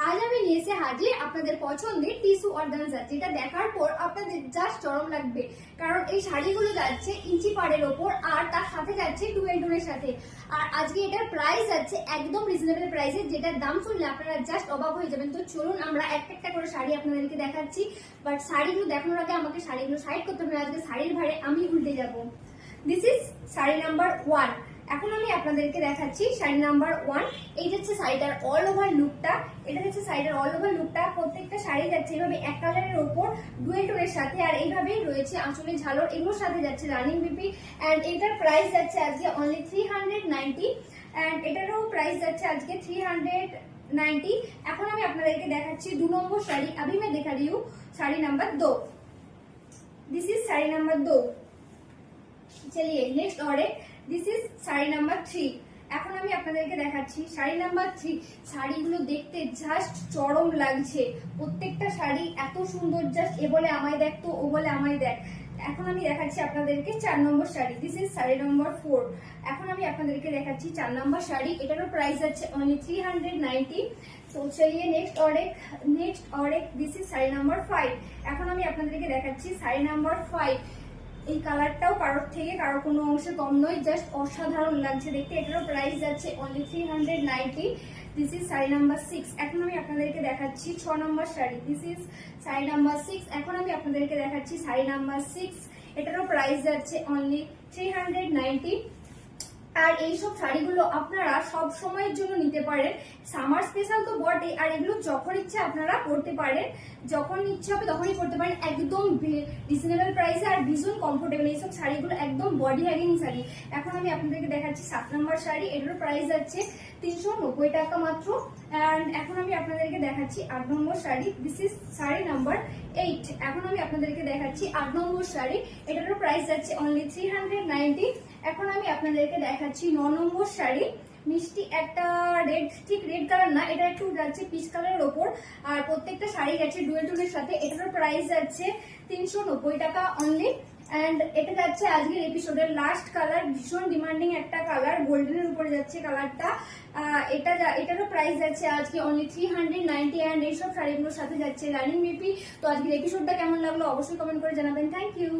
আজ আমি নিয়ে এসে হাজির আপনাদের পছন্দের টিস্যু অর্গানজা, যেটা দেখার পর আপনাদের জাস্ট চরম লাগবে। কারণ এই শাড়িগুলো যাচ্ছে ইঞ্চি পাড়ের ওপর, আর তার সাথে যাচ্ছে ডুয়েল টোনের সাথে। আর আজকে এটার প্রাইস যাচ্ছে একদম রিজনেবল প্রাইসে, যেটার দাম শুনলে আপনারা জাস্ট অবাক হয়ে যাবেন। তো চলুন আমরা একটা করে শাড়ি আপনাদেরকে দেখাচ্ছি। বাট শাড়িগুলো দেখানোর আগে আমাকে শাড়িগুলো সাইড করতে হবে, আজকে শাড়ির ভারে আমি উল্টে যাবো। This is sari number 1। এখন আমি আপনাদেরকে দেখাচ্ছি শাড়ি নাম্বার 1। এই যাচ্ছে শাড়িটার অল ওভার লুকটা। এটা হচ্ছে শাড়িটার অল ওভার লুকটা। প্রত্যেকটা শাড়ি যাচ্ছে এইভাবে এক কালারের ওপর ডুয়েল টোনের সাথে, আর এইভাবেই রয়েছে আঁচলের ঝালর, এগুলোর সাথে যাচ্ছে রানিং বিপি। অ্যান্ড এটার প্রাইস যাচ্ছে আজকে অনলি 390, অ্যান্ড এটারও প্রাইস যাচ্ছে আজকে 390। এখন আমি আপনাদেরকে দেখাচ্ছি 2 নম্বর শাড়ি। अभी मैं दिखा रही हूँ sari number 2। This is sari number 2। চলিয়ে next order. This is sari number 3। এখন আমি আপনাদেরকে দেখাচ্ছি শাড়ি নাম্বার 3। শাড়িগুলো দেখতে জাস্ট চরম লাগছে, প্রত্যেকটা শাড়ি এত সুন্দর, জাস্ট এ বলে আমায় দেখ তো ও বলে আমায় দেখ। এখন আমি দেখাচ্ছি আপনাদেরকে 4 নম্বর শাড়ি। দিস ইজ শাড়ি নম্বর 4। এখন আমি আপনাদেরকে দেখাচ্ছি 4 নম্বর শাড়ি। এটারও প্রাইস আছে অনলি 390। তো চলিয়ে next order. This is sari number 5। এখন আমি আপনাদেরকে দেখাচ্ছি শাড়ি নাম্বার 5। এই কালারটাও কারোর থেকে কারোর কোনো অংশে কম নয়, জাস্ট অসাধারণ লাগছে দেখতে। এটারও প্রাইস যাচ্ছে only 390। This is sari number 6। এখন আমি আপনাদেরকে দেখাচ্ছি 6 নম্বর sari. This is sari number 6। এখন আমি আপনাদেরকে দেখাচ্ছি শাড়ি নাম্বার 6। এটারও প্রাইস যাচ্ছে অনলি 390। আর এইসব শাড়িগুলো আপনারা সব সময়ের জন্য নিতে পারেন, সামার স্পেশাল তো বটে, আর এগুলো যখন ইচ্ছে আপনারা পড়তে পারেন, যখন ইচ্ছে হবে তখনই পড়তে পারেন, একদম রিজনেবল প্রাইসে আর ভীষণ কমফোর্টেবল। এইসব শাড়িগুলো একদম বডি হ্যাগিং শাড়ি। এখন আমি আপনাদেরকে দেখাচ্ছি 7 নম্বর শাড়ি। এটারও প্রাইস যাচ্ছে 390 টাকা মাত্র। অ্যান্ড এখন আমি আপনাদেরকে দেখাচ্ছি 8 নম্বর sari. This is sari number 8। এখন আমি আপনাদেরকে দেখাচ্ছি 8 নম্বর শাড়ি। এটারও প্রাইস যাচ্ছে অনলি 390। এখন আমি আপনাদেরকে দেখাচ্ছি 9 নম্বর শাড়ি। মিষ্টি একটা রেড, ঠিক রেড কালার না, এটা একটু যাচ্ছে পিচ কালারের ওপর, আর প্রত্যেকটা শাড়ি যাচ্ছে ডুয়েল টোনের সাথে। এটারও প্রাইস যাচ্ছে 390 টাকা অনলি। অ্যান্ড এটা যাচ্ছে আজকের এপিসোডের লাস্ট কালার, ভীষণ ডিমান্ডিং একটা কালার, গোল্ডেনের উপরে যাচ্ছে কালারটা। এটারও প্রাইস যাচ্ছে আজকে অনলি 390। অ্যান্ড এইসব শাড়িগুলোর সাথে যাচ্ছে রানিং বিপি। তো আজকের এপিসোডটা কেমন লাগলো অবশ্যই কমেন্ট করে জানাবেন। Thank you.